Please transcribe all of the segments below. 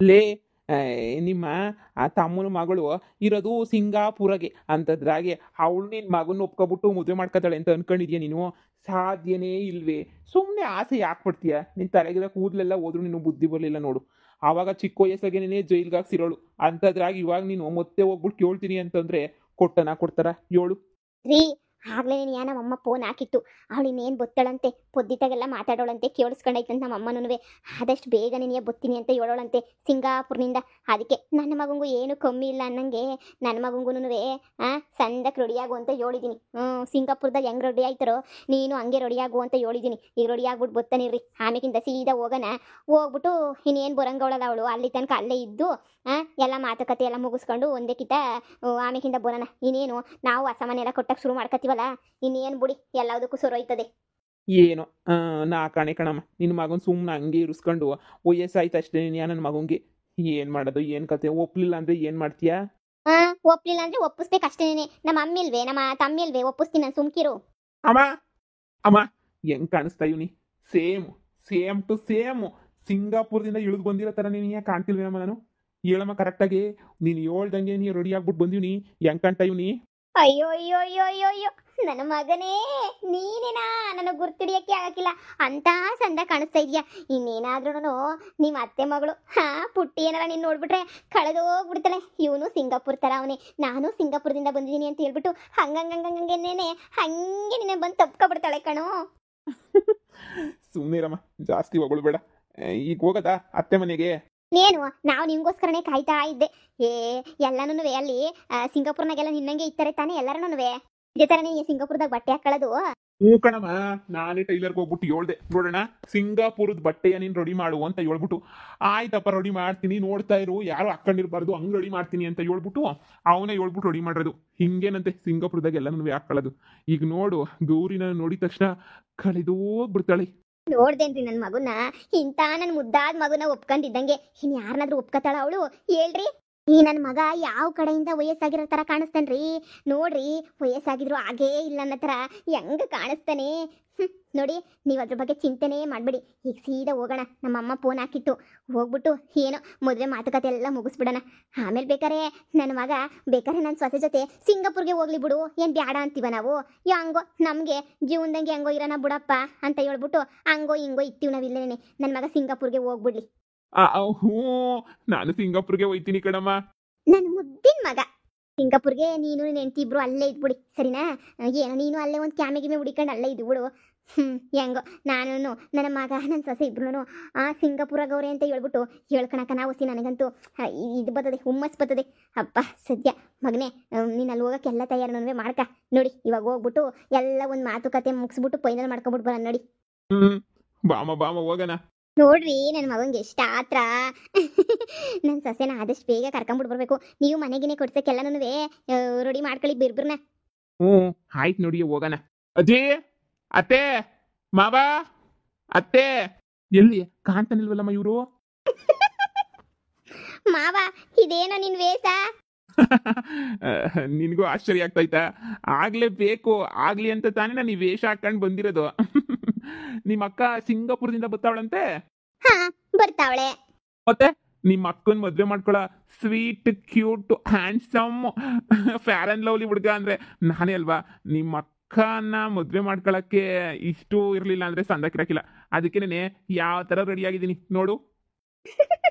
ಲೇ ಆ, ನಿಮ್ಮ ಆ ತಮ್ಮನ ಮಗಳು ಇರೋದು ಸಿಂಗಾಪುರಗೆ ಅಂತದ್ರಾಗೆ ಅವಳು ನಿನ್ನ ಮಗನ ಒಪ್ಕೊಬಿಟ್ಟು ಮದುವೆ ಮಾಡ್ಕೊತಾಳೆ ಅಂತ ಅನ್ಕೊಂಡಿದ್ಯಾ ನೀನು? ಸಾಧ್ಯನೇ ಇಲ್ವೇ. ಸುಮ್ಮನೆ ಆಸೆ ಯಾಕೆ ಪಡ್ತೀಯ? ನಿನ್ನ ತಲೆಗಿರೋ ಕೂದಲೆಲ್ಲ ಹೋದ್ರು ನೀನು ಬುದ್ಧಿ ಬರಲಿಲ್ಲ ನೋಡು. ಆವಾಗ ಚಿಕ್ಕ ವಯಸ್ಸಾಗೆ ನೀನೇ ಜೈಲ್ಗೆ ಹಾಕ್ಸಿರೋಳು ಅಂತದ್ರಾಗ ಇವಾಗ ನೀನು ಮತ್ತೆ ಹೋಗ್ಬಿಟ್ಟು ಕೇಳ್ತೀನಿ ಅಂತಂದ್ರೆ ಕೊಡ್ತಾರ ಹೇಳು? ರೀ, ಆಗ್ಲೇ ನೀನು ನಮ್ಮಮ್ಮ ಫೋನ್ ಹಾಕಿತ್ತು. ಅವಳು ಇನ್ನೇನು ಬೊತ್ತಳಂತೆ, ಪೊದ್ದಿತಾಗೆಲ್ಲ ಮಾತಾಡೋಳಂತೆ, ಕೇಳಿಸ್ಕೊಂಡೈತಂತ ನಮ್ಮಮ್ಮನೂ. ಆದಷ್ಟು ಬೇಗ ನೀನೇ ಬತ್ತೀನಿ ಅಂತ ಹೇಳೋಳಂತೆ ಸಿಂಗಾಪುರ್ನಿಂದ. ಅದಕ್ಕೆ ನನ್ನ ಮಗಂಗೂ ಏನು ಕಮ್ಮಿ ಇಲ್ಲ ಅನ್ನಂಗೆ ನನ್ನ ಮಗಂಗೂ ಸಂದಕ್ಕೆ ರೆಡಿಯಾಗು ಅಂತ ಹೇಳಿದ್ದೀನಿ. ಸಿಂಗಾಪುರದಾಗ ಹೆಂಗೆ ರೆಡಿ ಆಯ್ತಾರೋ ನೀನು ಹಂಗೆ ರೆಡಿಯಾಗು ಅಂತ ಹೇಳಿದ್ದೀನಿ. ಈಗ ರೆಡಿ ಆಗ್ಬಿಟ್ಟು ಬತ್ತಾನಿರ್ರಿ, ಆಮೇಕಿಂದ ಸೀದಾ ಹೋಗೋಣ. ಹೋಗ್ಬಿಟ್ಟು ಇನ್ನೇನು ಬರಂಗವಳಲ್ಲ ಅವಳು, ಅಲ್ಲಿ ತನಕ ಅಲ್ಲೇ ಇದ್ದು ಎಲ್ಲ ಮಾತುಕತೆ ಎಲ್ಲ ಮುಗಿಸ್ಕೊಂಡು ಒಂದೇ ಕಿತ ಆಮೇಕಿಂದ ಬರೋಣ. ಇನ್ನೇನು ನಾವು ಅಸಮಾನ ಎಲ್ಲ ಕೊಟ್ಟಕ್ಕೆ ಶುರು ಮಾಡ್ಕೊತೀವಲ್ಲ, ಇನ್ನೇನು ಬಿಡಿ ಎಲ್ಲದಕ್ಕೂ ಸುರೋಯ್ತದೆ. ಏನೋ ನಾ ಕಾಣೆ ಕಣಮ್ಮ, ನಿನ್ನ ಮಗನ ಸುಮ್ಮನೆ ಹಂಗೆ ಇರಿಸ್ಕೊಂಡು ವಯಸ್ಸಾಯ್ತು ಅಷ್ಟೇ ನನ್ನ ಮಗಂಗೆ. ಏನು ಮಾಡೋದು, ಏನು ಕತೆ? ಒಪ್ಲಿಲ್ಲ ಅಂದರೆ ಏನು ಮಾಡ್ತೀಯಾ? ಒಪ್ಲಿಲ್ಲ ಅಂದ್ರೆ ಒಪ್ಪಿಸ್ಬೇಕಷ್ಟೇನೆ. ನಮ್ಮ ಅಮ್ಮಿಲ್ವೇ, ನಮ್ಮ ತಮ್ಮಿಲ್ವೇ, ಒಪ್ಪಿಸ್ತೀನಿ ನಾನು, ಸುಮ್ಕಿರು. ಅಮ್ಮ ಅಮ್ಮ ಹೆಂಗ್ ಕಾಣಿಸ್ತಾ ಇವನಿ? ಸೇಮ್ ಟು ಸೇಮ್ ಸಿಂಗಾಪುರದಿಂದ ಇಳಿದು ಬಂದಿರೋ ಥರ ನೀನು ಯಾಕೆ ಕಾಣ್ತಿಲ್ವೇನಮ್ಮ? ನಾನು ಹೇಳಮ್ಮ ಕರೆಕ್ಟಾಗಿ. ನೀನು ಹೇಳ್ದಂಗೆ ನೀ ರೆಡಿ ಆಗ್ಬಿಟ್ಟು ಬಂದೀವ್ನಿ, ಹೆಂಗ್ ಕಾಣ್ತಾ ಇವ್ನಿ? ಅಯ್ಯೋ ಅಯ್ಯೋ ಅಯ್ಯೋ ಅಯ್ಯೋ ಅಯ್ಯೋ, ನನ್ನ ಮಗನೇ ನೀನೇನಾ? ನನಗೆ ಗುರ್ತಿಡಿಯಕ್ಕೆ ಆಗಕ್ಕಿಲ್ಲ, ಅಂತ ಚಂದ ಕಾಣಿಸ್ತಾ ಇದೆಯಾ. ಇನ್ನೇನಾದ್ರೂ ನಿಮ್ಮ ಅತ್ತೆ ಮಗಳು ಪುಟ್ಟಿ ಏನಾರ ನೀನು ನೋಡ್ಬಿಟ್ರೆ ಕಳೆದೋಗ್ಬಿಡ್ತಾಳೆ. ಇವನು ಸಿಂಗಾಪುರ್ ಥರ ಅವನೇ, ನಾನು ಸಿಂಗಾಪುರದಿಂದ ಬಂದಿದ್ದೀನಿ ಅಂತ ಹೇಳ್ಬಿಟ್ಟು ಹಂಗಂಗಂಗಂಗೇನೇನೆ ಹಂಗೆ ನಿನ್ನೆ ಬಂದು ತಪ್ಕೊಬಿಡ್ತಾಳೆ ಕಣೋ. ಸುಮ್ಮನೆ ಇರಮ್ಮ, ಜಾಸ್ತಿ ಹೊಗಳ್ಬೇಡ. ಈಗ ಹೋಗದಾ ಅತ್ತೆ ಮನೆಗೆ? ನೇನು ನಾವು ನಿನ್ಗೋಸ್ಕರನೇ ಕಾಯ್ತಾ ಇದ್ದೆ. ಎಲ್ಲನೂ ಅಲ್ಲಿ ಸಿಂಗಾಪುರ್ನಾಗೆಲ್ಲ ನಿನ್ನಂಗೆ ಇತ್ತಾರೆ ತಾನೇ ಎಲ್ಲರೂ? ಇದೇ ಥರನೇ ಸಿಂಗಾಪುರದಾಗ ಬಟ್ಟೆ ಹಾಕೊಳ್ಳೋದು? ಹ್ಞೂ ಕಣಮ್ಮ, ನಾನೇ ಟೈಲರ್ಗೆ ಹೋಗ್ಬಿಟ್ಟು ಹೇಳ್ದೆ, ನೋಡೋಣ ಸಿಂಗಾಪುರದ ಬಟ್ಟೆಯ ನೀನು ರೆಡಿ ಮಾಡು ಅಂತ ಹೇಳ್ಬಿಟ್ಟು. ಆಯ್ತಪ್ಪ ರೆಡಿ ಮಾಡ್ತೀನಿ, ನೋಡ್ತಾ ಇರು, ಯಾರು ಹಾಕೊಂಡಿರ್ಬಾರ್ದು, ಹಂಗೆ ರೆಡಿ ಮಾಡ್ತೀನಿ ಅಂತ ಹೇಳ್ಬಿಟ್ಟು ಅವನೇ ಹೇಳ್ಬಿಟ್ಟು ರೆಡಿ ಮಾಡಿರೋದು. ಹಿಂಗೇನಂತೆ ಸಿಂಗಾಪುರದಾಗ ಎಲ್ಲನೂ ಹಾಕೊಳ್ಳೋದು. ಈಗ ನೋಡು, ಗೌರಿನ ನೋಡಿದ ತಕ್ಷಣ ಕಳೆದೋಗ್ಬಿಡ್ತಾಳೆ. ನೋಡ್ದೇನ್ರಿ ನನ್ನ ಮಗುನ, ಇಂಥ ನನ್ನ ಮುದ್ದಾದ ಮಗುನ ಒಪ್ಕೊಂಡಿದ್ದಂಗೆ ಇನ್ ಯಾರನ್ನಾದ್ರೂ ಒಪ್ಕತಾಳ ಅವಳು? ಹೇಳ್ರಿ, ಈ ನನ್ನ ಮಗ ಯಾವ ಕಡೆಯಿಂದ ವಯಸ್ಸಾಗಿರೋ ಥರ ಕಾಣಿಸ್ತಾನ್ರಿ? ನೋಡ್ರಿ, ವಯಸ್ಸಾಗಿದ್ರು ಹಾಗೇ ಇಲ್ಲ ಅನ್ನೋ ಥರ ಹೆಂಗೆ ಕಾಣಿಸ್ತಾನೆ. ನೋಡಿ, ನೀವು ಅದ್ರ ಬಗ್ಗೆ ಚಿಂತೆನೇ ಮಾಡಬೇಡಿ. ಈಗ ಸೀದಾ ಹೋಗೋಣ. ನಮ್ಮಮ್ಮ ಫೋನ್ ಹಾಕಿತ್ತು, ಹೋಗ್ಬಿಟ್ಟು ಏನೋ ಮದುವೆ ಮಾತುಕತೆ ಎಲ್ಲ ಮುಗಿಸ್ಬಿಡೋಣ. ಆಮೇಲೆ ಬೇಕಾರೆ ನನ್ನ ಮಗ ಬೇಕಾರೆ ನನ್ನ ಸೊಸೆ ಜೊತೆ ಸಿಂಗಾಪುರ್ಗೆ ಹೋಗ್ಲಿ ಬಿಡು, ಏನು ಬ್ಯಾಡ ಅಂತೀವ ನಾವು? ಹಂಗೋ ನಮಗೆ ಜೀವನದಂಗೆ ಹೆಂಗೋ ಇರೋಣ ಬಿಡಪ್ಪ ಅಂತ ಹೇಳ್ಬಿಟ್ಟು ಹಂಗೋ ಹಿಂಗೋ ಇರ್ತೀವಿ ನಾವಿಲ್ಲೇನೆ. ನನ್ನ ಮಗ ಸಿಂಗಾಪುರ್ಗೆ ಹೋಗ್ಬಿಡ್ಲಿ. ಹ್ಞೂ, ನಾನು ಸಿಂಗಾಪುರ್ಗೆ ಹೋಯ್ತೀನಿ ಕಣಮ್ಮ. ನನ್ನ ಮುದ್ದಿನ ಮಗ ಸಿಂಗಾಪುರ್ಗೆ ನೀನು ನಿನ್ನ ಹೆಂಡತಿ ಇಬ್ರು ಅಲ್ಲೇ ಇದ್ಬಿಡಿ, ಸರಿನಾ? ಏನೋ ನೀನು ಅಲ್ಲೇ ಒಂದು ಕ್ಯಾಮೆಗಿಮೆ ಹುಡಿಕೊಂಡು ಅಲ್ಲೇ ಇದ್ಬಿಡು. ಹೆಂಗೋ ನಾನು ನನ್ನ ಮಗ ನನ್ನ ಸೊಸೆ ಇಬ್ರು ಸಿಂಗಾಪುರಾಗವ್ರೆ ಅಂತ ಹೇಳ್ಬಿಟ್ಟು ಹೇಳ್ಕೊಳಕ ನಾವು ನನಗಂತೂ ಇದು ಬರ್ತದೆ, ಹುಮ್ಮಸ್ ಬರ್ತದೆ. ಅಪ್ಪ ಸದ್ಯ ಮಗನೇ, ನೀನು ಅಲ್ಲಿ ಹೋಗೋಕೆ ಎಲ್ಲ ತಯಾರನೂ ಮಾಡ್ಕ. ನೋಡಿ, ಇವಾಗ ಹೋಗ್ಬಿಟ್ಟು ಎಲ್ಲ ಒಂದು ಮಾತುಕತೆ ಮುಗಿಸ್ಬಿಟ್ಟು ಫೈನಲ್ ಮಾಡ್ಕೊಬಿಟ್ಟು ಬರೋಣ. ನೋಡಿ, ಬಾಮ ಹೋಗೋಣ. ನೋಡ್ರಿ, ನನ್ನ ಮಗಂಗೆ ಎಷ್ಟು ಆತ್ರ. ನನ್ನ ಸೊಸೆನ ಆದಷ್ಟು ಬೇಗ ಕರ್ಕೊಂಬಿಟ್ಟು ಬರ್ಬೇಕು. ನೀವು ಮನೆಗಿನೇ ಕೊಡ್ಸಕ್ಕೆಲ್ಲನೂ ರೆಡಿ ಮಾಡ್ಕೊಳ್ಳಿ ಬಿರ್ಬಿರ್ನ. ಹ್ಞೂ ಆಯ್ತು, ನೋಡಿ ಹೋಗೋಣ. ಅಜ್ಜಿ, ಅತ್ತೆ, ಮಾವ, ಅತ್ತೆ, ಎಲ್ಲಿ ಕಾಣ್ತಾನಿಲ್ವಲ್ಲಮ್ಮ ಇವರು? ಮಾವ, ಇದೇನೋ ನಿನ್ ವೇಷ? ನಿನಗೂ ಆಶ್ಚರ್ಯ ಆಗ್ತಾಯ್ತಾ? ಆಗ್ಲೇಬೇಕು, ಆಗ್ಲಿ ಅಂತ ತಾನೇ ನಾನು ಈ ವೇಷ ಹಾಕೊಂಡು ಬಂದಿರೋದು. ನಿಮ್ಮ ಅಕ್ಕ ಸಿಂಗಾಪುರದಿಂದ ಬರ್ತಾವಳಂತೆ? ಹಾ, ಬರ್ತಾವಳೆ. ಮತ್ತೆ ನಿಮ್ಮ ಅಕ್ಕನ ಮದ್ವೆ ಮಾಡ್ಕೊಳ sweet, cute, handsome, fair and lovely ಹುಡುಗ ಅಂದ್ರೆ ನಾನೇ ಅಲ್ವಾ? ನಿಮ್ಮ ಅಕ್ಕನ ಮದ್ವೆ ಮಾಡ್ಕೊಳಕ್ಕೆ ಇಷ್ಟು ಇರ್ಲಿಲ್ಲ ಅಂದ್ರೆ ಸಂದಕ್ಕಿರಕಿಲ್ಲ. ಅದಕ್ಕೇನೆ ಯಾವ ತರ ರೆಡಿ ಆಗಿದ್ದೀನಿ ನೋಡು.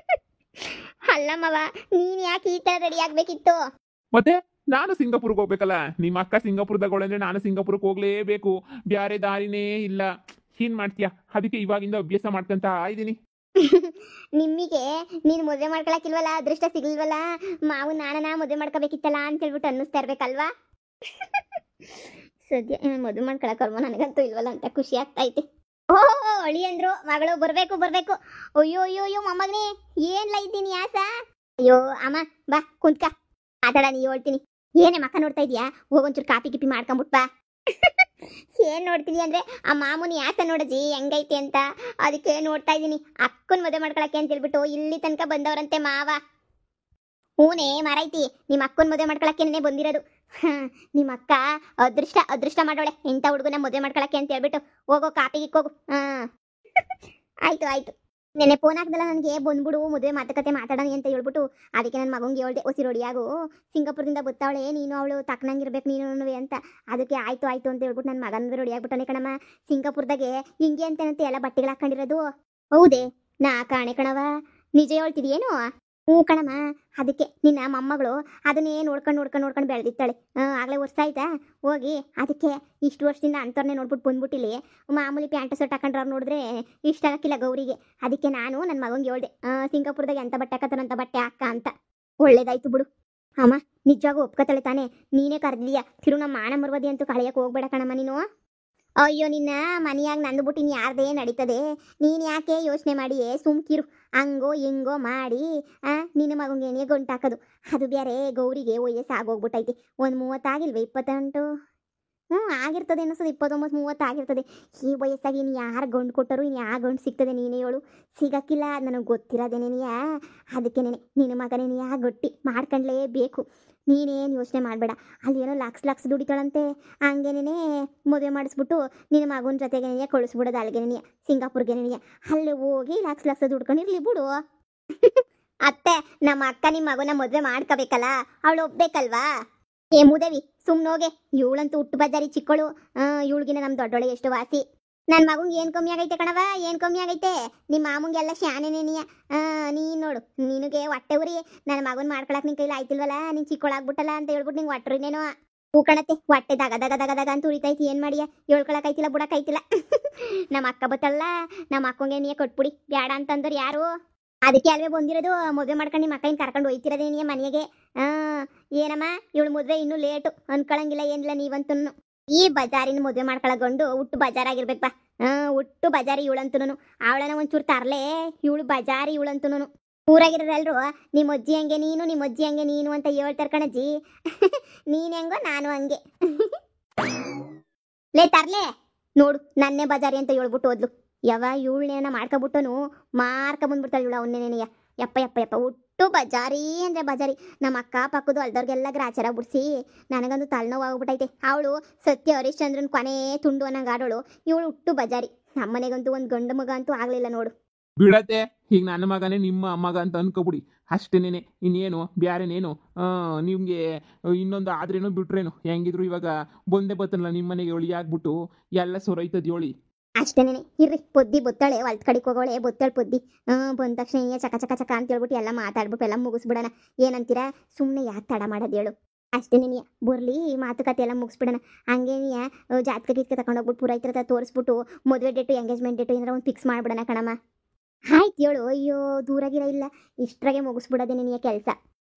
ಅಲ್ಲ ಮಾವ, ನೀನ್ ಯಾಕೆ ಈ ತರ ರೆಡಿ ಆಗ್ಬೇಕಿತ್ತು? ಮತ್ತೆ ನಾನು ಸಿಂಗಾಪುರ್ಗೆ ಹೋಗ್ಬೇಕಲ್ಲ. ನಿಮ್ಮ ಅಕ್ಕ ಸಿಂಗಾಪುರದಾಗ ಅಂದ್ರೆ ನಾನು ಸಿಂಗಾಪುರಕ್ಕೆ ಹೋಗ್ಲೇಬೇಕು, ಬ್ಯಾರೆ ದಾರಿನೇ ಇಲ್ಲ. ಏನ್ ಮಾಡ್ತೀಯಾ? ಅದಕ್ಕೆ ಇವಾಗಿಂದ ಅಭ್ಯಾಸ ಮಾಡ್ಕೊಂತ ಇದ್ದೀನಿ. ನಿಮ್ಮಿಗೆ ನೀನು ಮದುವೆ ಮಾಡ್ಕೊಳಕಿಲ್ವಲ್ಲ, ಅದೃಷ್ಟ ಸಿಗ್ಲಿಲ್ವಲ್ಲ, ಮಾವು ನಾನನ ಮದುವೆ ಮಾಡ್ಕೋಬೇಕಿತ್ತಲ್ಲ ಅಂತ ಹೇಳ್ಬಿಟ್ಟು ಅನ್ನಿಸ್ತಾ ಇರ್ಬೇಕಲ್ವಾ? ಸದ್ಯ ಮದುವೆ ಮಾಡ್ಕೊಳಕಲ್ವ ನನಗಂತೂ ಇಲ್ವಲ್ಲ ಅಂತ ಖುಷಿ ಆಗ್ತೈತೆ. ಓಹೋ, ಅಳಿ ಅಂದ್ರು ಮಗಳು ಬರ್ಬೇಕು. ಅಯ್ಯೋ ಅಯ್ಯೋ ಅಯ್ಯೋ ಮೊಮ್ಮಗನೇ, ಏನ್ಲ ಇದ್ದೀನಿ ಯಾಸ? ಅಯ್ಯೋ ಅಮ್ಮ, ಬಾ ಕುಂತ್ಕ ಮಾತಾಡ, ನೀ ಹೇಳ್ತೀನಿ. ಏನೇ ಮಕ್ಕ ನೋಡ್ತಾ ಇದೀಯಾ? ಹೋಗೊಂಚೂರು ಕಾಪಿ ಕಿಪಿ ಮಾಡ್ಕೊಂಬಿಟ್ ಬಾ. ಏನ್ ನೋಡ್ತೀನಿ ಅಂದ್ರೆ ಆ ಮಾಮೂನಿ ಯಾಸ ನೋಡಜಿ ಹೆಂಗೈತೆ ಅಂತ, ಅದಕ್ಕೆ ನೋಡ್ತಾ ಇದ್ದೀನಿ. ಅಕ್ಕನ್ ಮದುವೆ ಮಾಡ್ಕೊಳಕ್ಕೆ ಅಂತ ಹೇಳ್ಬಿಟ್ಟು ಇಲ್ಲಿ ತನಕ ಬಂದವ್ರಂತೆ ಮಾವ. ಹೂನೇ ಮಾರೈತಿ, ನಿಮ್ಮ ಅಕ್ಕನ ಮದುವೆ ಮಾಡ್ಕೊಳಕ್ಕೆ ಬಂದಿರೋದು. ನಿಮ್ಮ ಅಕ್ಕ ಅದೃಷ್ಟ ಮಾಡೋಳೆ ಇಂಥ ಹುಡುಗನ ಮದುವೆ ಮಾಡ್ಕೊಳಕ್ಕೆ ಅಂತ ಹೇಳ್ಬಿಟ್ಟು. ಹೋಗೋ ಕಾಪಿಗೆ ಹೋಗು. ಆಯ್ತು. ನೆನ್ನೆ ಫೋನ್ ಹಾಕ್ದಲ್ಲ ನನಗೆ ಬಂದ್ಬಿಡು ಮದುವೆ ಮಾತುಕತೆ ಮಾತಾಡೋಣ ಅಂತ ಹೇಳ್ಬಿಟ್ಟು ಅದಕ್ಕೆ ನನ್ನ ಮಗಂಗೆ ಹೇಳ್ದೆ ಒಸಿ ರೆಡಿಯಾಗು ಸಿಂಗಾಪುರದಿಂದ ಬತ್ತಾವಳೆ ನೀನು ಅವಳು ತಕ್ಕನಂಗಿರ್ಬೇಕು ನೀನು ಅಂತ ಅದಕ್ಕೆ ಆಯ್ತು ಆಯ್ತು ಅಂತ ಹೇಳ್ಬಿಟ್ಟು ನನ್ನ ಮಗನ ರೆಡಿ ಆಗ್ಬಿಟ್ಟನೆ ಕಣಮ್ಮ ಸಿಂಗಾಪುರದಾಗೆ ಹಿಂಗೆ ಅಂತೇನಂತೆ ಎಲ್ಲ ಬಟ್ಟೆಗಳು ಹಾಕೊಂಡಿರೋದು ಹೌದೇ ನಾ ಕಾಣೆ ಕಣವ ನಿಜ ಹೇಳ್ತಿದ್ಯೇನು ಹ್ಞೂ ಕಣಮ್ಮ ಅದಕ್ಕೆ ನಿನ್ನ ಮೊಮ್ಮಗಳು ಅದನ್ನೇ ನೋಡ್ಕೊಂಡು ಬೆಳೆದಿತ್ತಾಳೆ ಆಗಲೇ ವರ್ಷ ಆಯ್ತಾ ಹೋಗಿ ಅದಕ್ಕೆ ಇಷ್ಟು ವರ್ಷದಿಂದ ಅಂಥವ್ರನ್ನೇ ನೋಡ್ಬಿಟ್ಟು ಬಂದ್ಬಿಟ್ಟಿಲ್ಲಿ ಮಾಮೂಲಿ ಪ್ಯಾಂಟ್ ಶರ್ಟ್ ಹಾಕೊಂಡ್ರೆ ಅವ್ರು ನೋಡಿದ್ರೆ ಇಷ್ಟ ಆಗಕ್ಕಿಲ್ಲ ಗೌರಿಗೆ ಅದಕ್ಕೆ ನಾನು ನನ್ನ ಮಗಂಗೆ ಹೇಳ್ದೆ ಸಿಂಗಾಪುರದಾಗ ಎಂಥ ಬಟ್ಟೆ ಹಾಕತ್ತಾರಂತ ಬಟ್ಟೆ ಹಾಕ ಅಂತ ಒಳ್ಳೇದಾಯ್ತು ಬಿಡು ಅಮ್ಮ ನಿಜವಾಗೂ ಒಪ್ಕೊತಾಳೆ ತಾನೇ ನೀನೇ ಕರ್ದೀಯ ತಿರು ನಮ್ಮ ಮಾನ ಮರ್ವದಿ ಅಂತೂ ಕಳೆಯಕ್ಕೆ ಹೋಗ್ಬೇಡ ಕಣಮ್ಮ ನೀನು ಅಯ್ಯೋ ನಿನ್ನ ಮನೆಯಾಗ ನಂದುಬಿಟ್ಟು ಇನ್ನು ಯಾರ್ದೇ ನಡೀತದೆ ನೀನು ಯಾಕೆ ಯೋಚನೆ ಮಾಡಿ ಸುಮ್ಕಿರು ಹಂಗೋ ಹಿಂಗೋ ಮಾಡಿ ನಿನ್ನ ಮಗಂಗೆ ಏನೇ ಗಂಟಾಕೋದು ಅದು ಬೇರೆ ಗೌರಿಗೆ ವಯಸ್ಸು ಆಗೋಗ್ಬಿಟ್ಟೈತಿ ಒಂದು 30 ಆಗಿಲ್ವೇ 28 ಆಗಿರ್ತದೆ ಅನ್ನಿಸೋದು 29 30 ಆಗಿರ್ತದೆ ಈ ವಯಸ್ಸಾಗಿ ಇನ್ನು ಯಾರು ಗಂಡು ಕೊಟ್ಟರು ಇನ್ನು ಯಾವ ಗಂಡು ಸಿಗ್ತದೆ ನೀನೇ ಹೇಳು ಸಿಗಕ್ಕಿಲ್ಲ ನನಗೆ ಗೊತ್ತಿರೋದೇನೇನಿಯ ಅದಕ್ಕೆ ನಿನ್ನ ಮಗನೇನು ಯಾ ಗಟ್ಟಿ ಮಾಡ್ಕೊಂಡ್ಲೇಬೇಕು ನೀನೇನು ಯೋಚನೆ ಮಾಡಬೇಡ ಅಲ್ಲಿ ಏನೋ ಲಕ್ಷ ದುಡಿತಾಳಂತೆ ಹಂಗೇನೇ ಮದುವೆ ಮಾಡಿಸ್ಬಿಟ್ಟು ನಿನ್ನ ಮಗನ ಜೊತೆಗೇನೆ ಕಳಿಸ್ಬಿಡೋದು ಅಲ್ಲಿಗೆನೆಯ ಸಿಂಗಾಪುರ್ಗೆನೆಯ ಅಲ್ಲಿ ಹೋಗಿ ಲಕ್ಷ ದುಡ್ಕೊಂಡಿರ್ಲಿ ಬಿಡು ಅತ್ತೆ ನಮ್ಮ ಅಕ್ಕ ನಿಮ್ಮ ಮಗನ ಮದುವೆ ಮಾಡ್ಕೋಬೇಕಲ್ಲ ಅವಳು ಒಪ್ಬೇಕಲ್ವಾ ಏ ಮುದೇವಿ ಸುಮ್ನೋಗೆ ಇವಳಂತೂ ಹುಟ್ಟು ಬಜಾರಿ ಚಿಕ್ಕಳು ಇವಳಿಗಿನ ನಮ್ಮ ದೊಡ್ಡೊಳೆ ಎಷ್ಟು ವಾಸಿ ನನ್ನ ಮಗಂಗೆ ಏನು ಕಮ್ಮಿ ಆಗೈತೆ ಕಣವ ಏನು ಕಮ್ಮಿ ಆಗೈತೆ ನಿಮ್ಮ ಮಾಮಂಗೆಲ್ಲ ಶಾನೆನೇನಿಯ ನೀನು ನೋಡು ನಿನಗೆ ಹೊಟ್ಟೆ ಉರಿ ನನ್ನ ಮಗನ ಮಾಡ್ಕೊಳಕ್ಕೆ ನಿನ್ನ ಕೈಲಿ ಆಯ್ತಿಲ್ವಲ್ಲ ನೀನು ಚಿಕ್ಕಳಾಗ್ಬಿಟ್ಟಲ್ಲ ಅಂತ ಹೇಳ್ಬಿಟ್ಟು ನಿಂಗೆ ಹೊಟ್ಟರಿನೇನೋ ಹೂಕಣತ್ತೆ ಹೊಟ್ಟೆ ದಗ ಅಂತ ಉರಿತೈತಿ ಏನು ಮಾಡಿಯ ಹೇಳ್ಕೊಳಕೈತಿಲ್ಲ ಬುಡಕೈತಿಲ್ಲ ನಮ್ಮ ಅಕ್ಕ ಬತ್ತಲ್ಲ ನಮ್ಮ ಅಕ್ಕಂಗೆ ನೀ ಕೊಟ್ಬಿಡಿ ಬೇಡ ಅಂತಂದ್ರೆ ಯಾರು ಅದಕ್ಕೆ ಅಲ್ವೇ ಬಂದಿರೋದು ಮದುವೆ ಮಾಡ್ಕೊಂಡು ನಿಮ್ಮ ಅಕ್ಕನ ಕರ್ಕೊಂಡು ಹೋಯ್ತಿರೋದೇ ನೀ ಮನೆಗೆ ಏನಮ್ಮ ಇವಳು ಮದುವೆ ಇನ್ನೂ ಲೇಟು ಅನ್ಕೊಳಂಗಿಲ್ಲ ಏನಿಲ್ಲ ನೀವಂತೂ ಈ ಬಜಾರಿನ ಮದುವೆ ಮಾಡ್ಕೊಳಗೊಂಡು ಹುಟ್ಟು ಬಜಾರಾಗಿರ್ಬೇಕಪ್ಪ ಹುಟ್ಟು ಬಜಾರಿ ಇವಳಂತೂ ಅವಳನ ಒಂಚೂರು ತರಲೆ ಇವಳು ಬಜಾರಿ ಇವಳಂತೂ ಊರಾಗಿರೋರೆಲ್ರು ನಿಮ್ಮ ಅಜ್ಜಿ ಹಂಗೆ ನೀನು ನಿಮ್ಮ ಅಜ್ಜಿ ಹಂಗೆ ನೀನು ಅಂತ ಹೇಳ್ತಾರೆ ಕಣಜ್ಜಿ ನೀನು ಹೆಂಗೋ ನಾನು ಹಂಗೆ ಲೇ ತರ್ಲೆ ನೋಡು ನನ್ನೇ ಬಜಾರಿ ಅಂತ ಹೇಳ್ಬಿಟ್ಟು ಹೋದ್ಲು ಯಾವ ಇವಳನ್ನೇನ ಮಾಡ್ಕೊಬಿಟ್ಟನು ಬಂದ್ಬಿಡ್ತಾಳೆ ಇವಳು ಅವನ್ನೇನೆಯ ಯಪ್ಪ ಹುಟ್ಟು ಬಜಾರಿ ಅಂದರೆ ಬಜಾರಿ ನಮ್ಮ ಅಕ್ಕ ಪಕ್ಕದು ಅಲ್ದವ್ರಿಗೆಲ್ಲ ಗ್ರಾಚಾರ ಬಿಡಿಸಿ ನನಗಂದು ತಲೆನೋವು ಆಗ್ಬಿಟ್ಟೈತೆ ಅವಳು ಸತ್ಯ ಹರಿಶ್ಚಂದ್ರನ್ ಕೊನೆ ತುಂಡು ಅನ್ನಂಗೆ ಆಡೋಳು ಇವಳು ಹುಟ್ಟು ಬಜಾರಿ ನಮ್ಮನೆಗಂತೂ ಒಂದು ಗಂಡು ಮಗ ಅಂತೂ ಆಗಲಿಲ್ಲ ನೋಡು ಬಿಡತ್ತೆ ಈಗ ನನ್ನ ಮಗನೇ ನಿಮ್ಮ ಮಗ ಅಂತ ಅನ್ಕೋಬಿಡಿ ಅಷ್ಟೇನೇನೆ ಇನ್ನೇನು ಬ್ಯಾರೇನೇನು ನಿಮಗೆ ಇನ್ನೊಂದು ಆದ್ರೇನು ಬಿಟ್ರೇನು ಹೆಂಗಿದ್ರು ಇವಾಗ ಬಂದೇ ಬತ್ತನಲ್ಲ ನಿಮ್ಮ ಮನೆಗೆ ಒಳಿ ಆಗ್ಬಿಟ್ಟು ಎಲ್ಲ ಸೊರೈತದ ಹೇಳಿ ಅಷ್ಟೇನೆ ಇರ್ರಿ ಪೊದ್ದಿ ಬೊತ್ತಾಳೆ ಹೊಲ್ದ ಕಡೆಗೆ ಹೋಗೋಳೆ ಬೊತ್ತಾಳೆ ಪೊದ್ದಿ ಬಂದ ತಕ್ಷಣ ಚಕ ಅಂತ ಹೇಳ್ಬಿಟ್ಟು ಎಲ್ಲ ಮಾತಾಡ್ಬಿಟ್ಟು ಎಲ್ಲ ಮುಗಿಸ್ಬಿಡೋಣ ಏನಂತೀರಾ ಸುಮ್ಮನೆ ಯಾಕೆ ತಡ ಮಾಡೋದು ಹೇಳು ಅಷ್ಟೇನೆ ಬರ್ಲಿ ಮಾತುಕತೆ ಎಲ್ಲ ಮುಗಿಸ್ಬಿಡೋಣ ಹಂಗೇನಿಯ ಜಾತಕ ಗೀತಕ ತಗೊಂಡೋಗ್ಬಿಟ್ಟು ಪೂರೈತರ ತೋರಿಸ್ಬಿಟ್ಟು ಮದುವೆ ಡೇಟು ಎಂಗೇಜ್ಮೆಂಟ್ ಡೇಟು ಏನಾರ ಒಂದು ಫಿಕ್ಸ್ ಮಾಡ್ಬಿಡೋಣ ಕಣಮ್ಮ ಆಯ್ತು ಹೇಳು ಅಯ್ಯೋ ದೂರಾಗಿರ ಇಲ್ಲ ಇಷ್ಟ್ರಾಗೆ ಮುಗಿಸ್ಬಿಡೋದೇ ನಿನಗೆ ಕೆಲಸ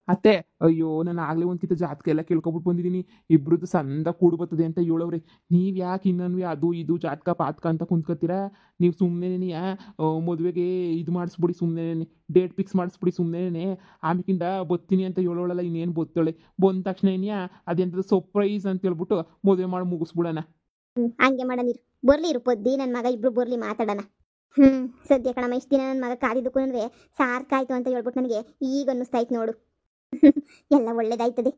ಅತ್ತೆ ಅಯ್ಯೋ ನಾನು ಆಗಲೇ ಒಂದ್ಕಿತ ಜಾತಕ ಎಲ್ಲ ಕೇಳ್ಕೊಬಿಟ್ಟು ಬಂದಿದ್ದೀನಿ ಇಬ್ರದ್ದು ಸಂದ ಕೂಡು ಬರ್ತದೆ ಅಂತ ಹೇಳವ್ರಿ ನೀವು ಯಾಕೆ ಇನ್ನನ್ವಿ ಅದು ಇದು ಜಾತಕ ಪಾತಕ ಅಂತ ಕುಂತ್ಕೊತೀರಾ ನೀವು ಸುಮ್ಮನೆ ಮದುವೆಗೆ ಇದು ಮಾಡಿಸ್ಬಿಡಿ ಸುಮ್ಮನೆ ಡೇಟ್ ಫಿಕ್ಸ್ ಮಾಡಿಸ್ಬಿಡಿ ಸುಮ್ಮನೆ ಆಮೇಕಿಂದ ಬತ್ತೀನಿ ಅಂತ ಹೇಳೋಳಲ್ಲ ಇನ್ನೇನು ಬತ್ತಾಳೆ ಬಂದ ತಕ್ಷಣ ಏನಿಯಾ ಅದೆಂಥದ್ದು ಸರ್ಪ್ರೈಸ್ ಅಂತ ಹೇಳ್ಬಿಟ್ಟು ಮದುವೆ ಮಾಡಿ ಮುಗಿಸ್ಬಿಡೋಣ ಹಂಗೆ ಮಾಡೋಣ ಬರ್ಲಿ ಇರು ಪೊದ್ದಿ ನನ್ನ ಮಗ ಇಬ್ರು ಬರ್ಲಿ ಮಾತಾಡೋಣ ಸದ್ಯ ಕಣಮ್ಮ ಇಷ್ಟು ದಿನ ನನ್ನ ಮಗ ಕಾದಿದ್ದಕ್ಕೂ ಸಾರ್ಕಾಯ್ತು ಅಂತ ಹೇಳ್ಬಿಟ್ಟು ನನಗೆ ಈಗ ಅನ್ನಿಸ್ತಾಯ್ತು ನೋಡು ಎಲ್ಲ ಒಳ್ಳೇದಾಯ್ತದೆ